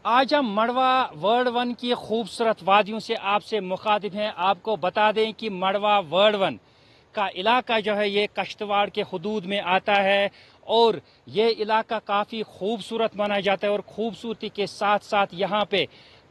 आज हम मड़वा world one की खूबसूरत वादियों से आपसे मुखातिब हैं। आपको बता दें कि मड़वा वर्ल्ड वन का इलाका जो है ये कश्तवाड़ के हुदूद में आता है और ये इलाका काफ़ी खूबसूरत माना जाता है और खूबसूरती के साथ साथ यहाँ पे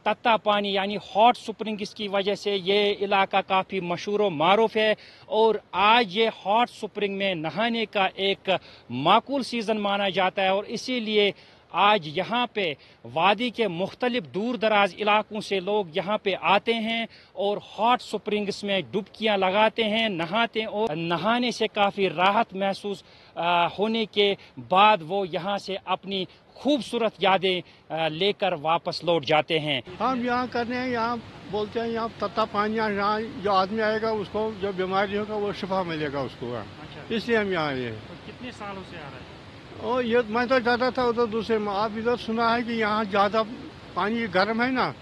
तत्ता पानी यानी हॉट स्प्रिंग्स की वजह से ये इलाका काफ़ी मशहूर व मारूफ है। और आज ये हॉट स्प्रिंग में नहाने का एक माकूल सीज़न माना जाता है और इसीलिए आज यहाँ पे वादी के मुख्तलिफ दूर दराज इलाकों से लोग यहाँ पे आते हैं और हॉट स्प्रिंग्स में डुबकियाँ लगाते हैं, नहाते हैं और नहाने से काफ़ी राहत महसूस होने के बाद वो यहाँ से अपनी खूबसूरत यादें लेकर वापस लौट जाते हैं। हम यहाँ करने हैं, यहाँ बोलते हैं यहाँ तत्ता पानी, यहाँ जो आदमी आएगा उसको जो बीमारी होगा वो शिफा मिलेगा उसको। अच्छा। इसलिए हम यहाँ आए हैं। तो कितने सालों से आ रहे हैं? और ये मैं तो जाता था उधर दूसरे में, आप इधर सुना है कि यहाँ ज़्यादा पानी गर्म है ना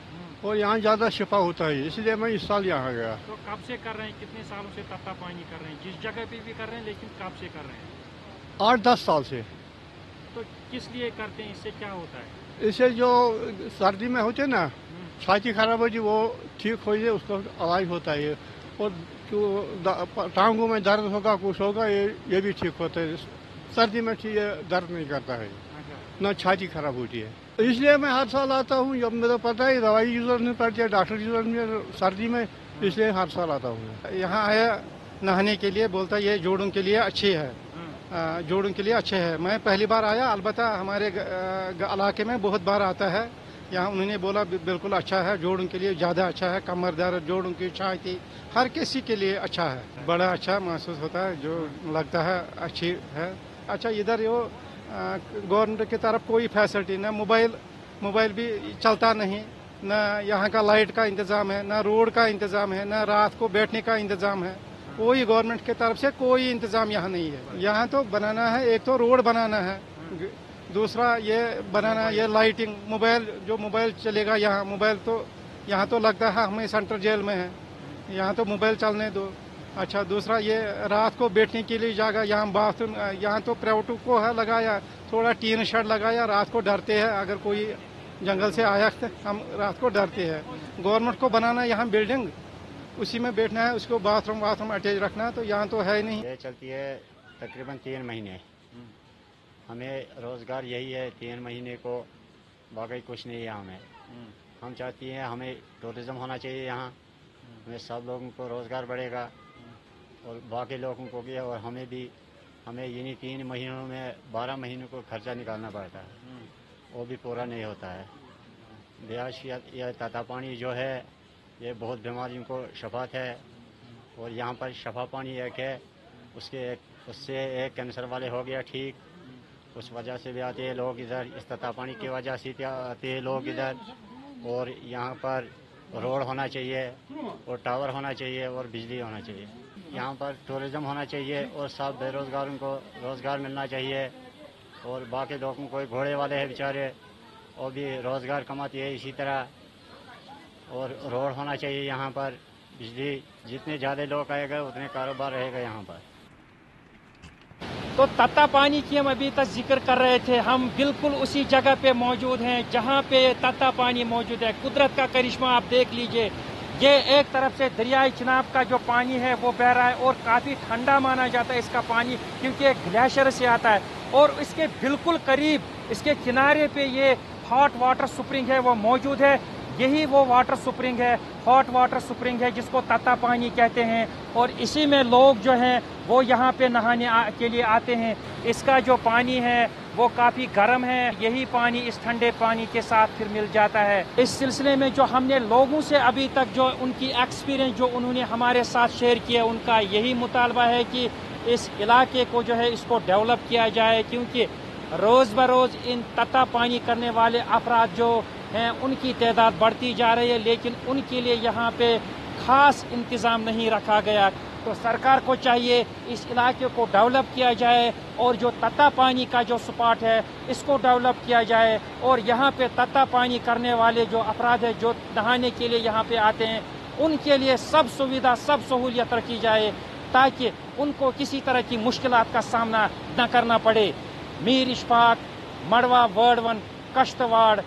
और यहाँ ज़्यादा शिफा होता है, इसलिए मैं इस साल यहाँ गया। तो कब से कर रहे हैं, कितने सालों से तत्ता पानी कर रहे हैं? जिस जगह पे भी कर रहे हैं, लेकिन कब से कर रहे हैं? 8-10 साल से। तो किस लिए करते हैं, इससे क्या होता है? इससे जो सर्दी में होते ना छाती खराब हो जी वो ठीक हो जाए, उसको इलाज होता है। और जो टांगों में दर्द होगा कुछ होगा ये भी ठीक होता है। सर्दी में ठीक दर्द नहीं करता है, ना छाती खराब होती है। इसलिए मैं हर साल आता हूँ। जब मुझे पता है दवाई की जरूरत नहीं पड़ती है, डॉक्टर की जरूरत नहीं है सर्दी में, इसलिए हर साल आता हूँ। यहाँ आया नहाने के लिए, बोलता ये जोड़ों के लिए अच्छी है, जोड़ों के लिए अच्छे है। मैं पहली बार आया, अलबत्ता हमारे इलाके में बहुत बार आता है। यहाँ उन्होंने बोला बिल्कुल अच्छा है, जोड़ों के लिए ज़्यादा अच्छा है, कमर दर्द, जोड़ों की छाती, हर किसी के लिए अच्छा है। बड़ा अच्छा महसूस होता है, जो लगता है अच्छी है। अच्छा, इधर यो गवर्नमेंट की तरफ कोई फैसिलिटी, ना मोबाइल भी चलता नहीं, ना यहाँ का लाइट का इंतज़ाम है, ना रोड का इंतज़ाम है, ना रात को बैठने का इंतज़ाम है। कोई गवर्नमेंट की तरफ से कोई इंतज़ाम यहाँ नहीं है। यहाँ तो बनाना है, एक तो रोड बनाना है, दूसरा ये बनाना, ये लाइटिंग, मोबाइल चलेगा यहाँ। मोबाइल तो यहाँ तो लगता है हमें सेंट्रल जेल में है, यहाँ तो मोबाइल चलने दो। अच्छा, दूसरा ये रात को बैठने के लिए जगह, यहाँ बाथरूम, यहाँ तो प्राइवेट को है लगाया, थोड़ा टीन शेड लगाया। रात को डरते हैं, अगर कोई जंगल से आया हम रात को डरते हैं। गवर्नमेंट को बनाना यहाँ बिल्डिंग, उसी में बैठना है, उसको बाथरूम अटैच रखना, तो यहाँ तो है नहीं। ये चलती है तकरीबन 3 महीने। हमें रोज़गार यही है 3 महीने को, बाकी कुछ नहीं है हमें। हम चाहती हैं हमें टूरिज़्म होना चाहिए यहाँ, हमें सब लोगों को रोज़गार बढ़ेगा और बाकी लोगों को भी, और हमें भी। हमें इन्हीं 3 महीनों में 12 महीनों को खर्चा निकालना पड़ता है, वो भी पूरा नहीं होता है। ब्याज या तत्ता पानी जो है ये बहुत बीमारियों को शफात है, और यहाँ पर शफा पानी एक है, उससे एक कैंसर वाले हो गया ठीक, उस वजह से भी आते हैं लोग इधर, इस तत्ता पानी की वजह से आते हैं लोग इधर। और यहाँ पर रोड होना चाहिए और टावर होना चाहिए और बिजली होना चाहिए। यहाँ पर टूरिज़्म होना चाहिए और सब बेरोज़गारों को रोज़गार मिलना चाहिए, और बाकी लोगों को घोड़े वाले हैं बेचारे, वो भी रोज़गार कमाते हैं इसी तरह। और रोड होना चाहिए यहाँ पर, बिजली, जितने ज़्यादा लोग आएगा उतने कारोबार रहेगा यहाँ पर। तो तत्ता पानी की हम अभी तक जिक्र कर रहे थे, हम बिल्कुल उसी जगह पे मौजूद हैं जहाँ पे तत्ता पानी मौजूद है। कुदरत का करिश्मा आप देख लीजिए, ये एक तरफ से दरियाई चिनाब का जो पानी है वो बह रहा है और काफ़ी ठंडा माना जाता है इसका पानी, क्योंकि एक ग्लेशियर से आता है। और इसके बिल्कुल करीब, इसके किनारे पे ये हॉट वाटर स्प्रिंग है वो मौजूद है। यही वो वाटर स्प्रिंग है, हॉट वाटर स्प्रिंग है, जिसको तत्ता पानी कहते हैं। और इसी में लोग जो हैं वो यहाँ पे नहाने के लिए आते हैं। इसका जो पानी है वो काफ़ी गर्म है, यही पानी इस ठंडे पानी के साथ फिर मिल जाता है। इस सिलसिले में जो हमने लोगों से अभी तक जो उनकी एक्सपीरियंस जो उन्होंने हमारे साथ शेयर किया, उनका यही मुतालबा है कि इस इलाके को जो है इसको डेवलप किया जाए, क्योंकि रोज़ बरोज़ इन तत्ता पानी करने वाले अफराद जो हैं उनकी तादाद बढ़ती जा रही है, लेकिन उनके लिए यहाँ पे ख़ास इंतज़ाम नहीं रखा गया। तो सरकार को चाहिए इस इलाके को डेवलप किया जाए और जो तत्ता पानी का जो स्पॉट है इसको डेवलप किया जाए, और यहाँ पे तत्ता पानी करने वाले जो अफराद हैं जो नहाने के लिए यहाँ पे आते हैं उनके लिए सब सुविधा, सब सहूलियत रखी जाए, ताकि उनको किसी तरह की मुश्किलात का सामना न करना पड़े। मीर इशफाक, मड़वा वर्ल्ड वन, कश्तवाड़।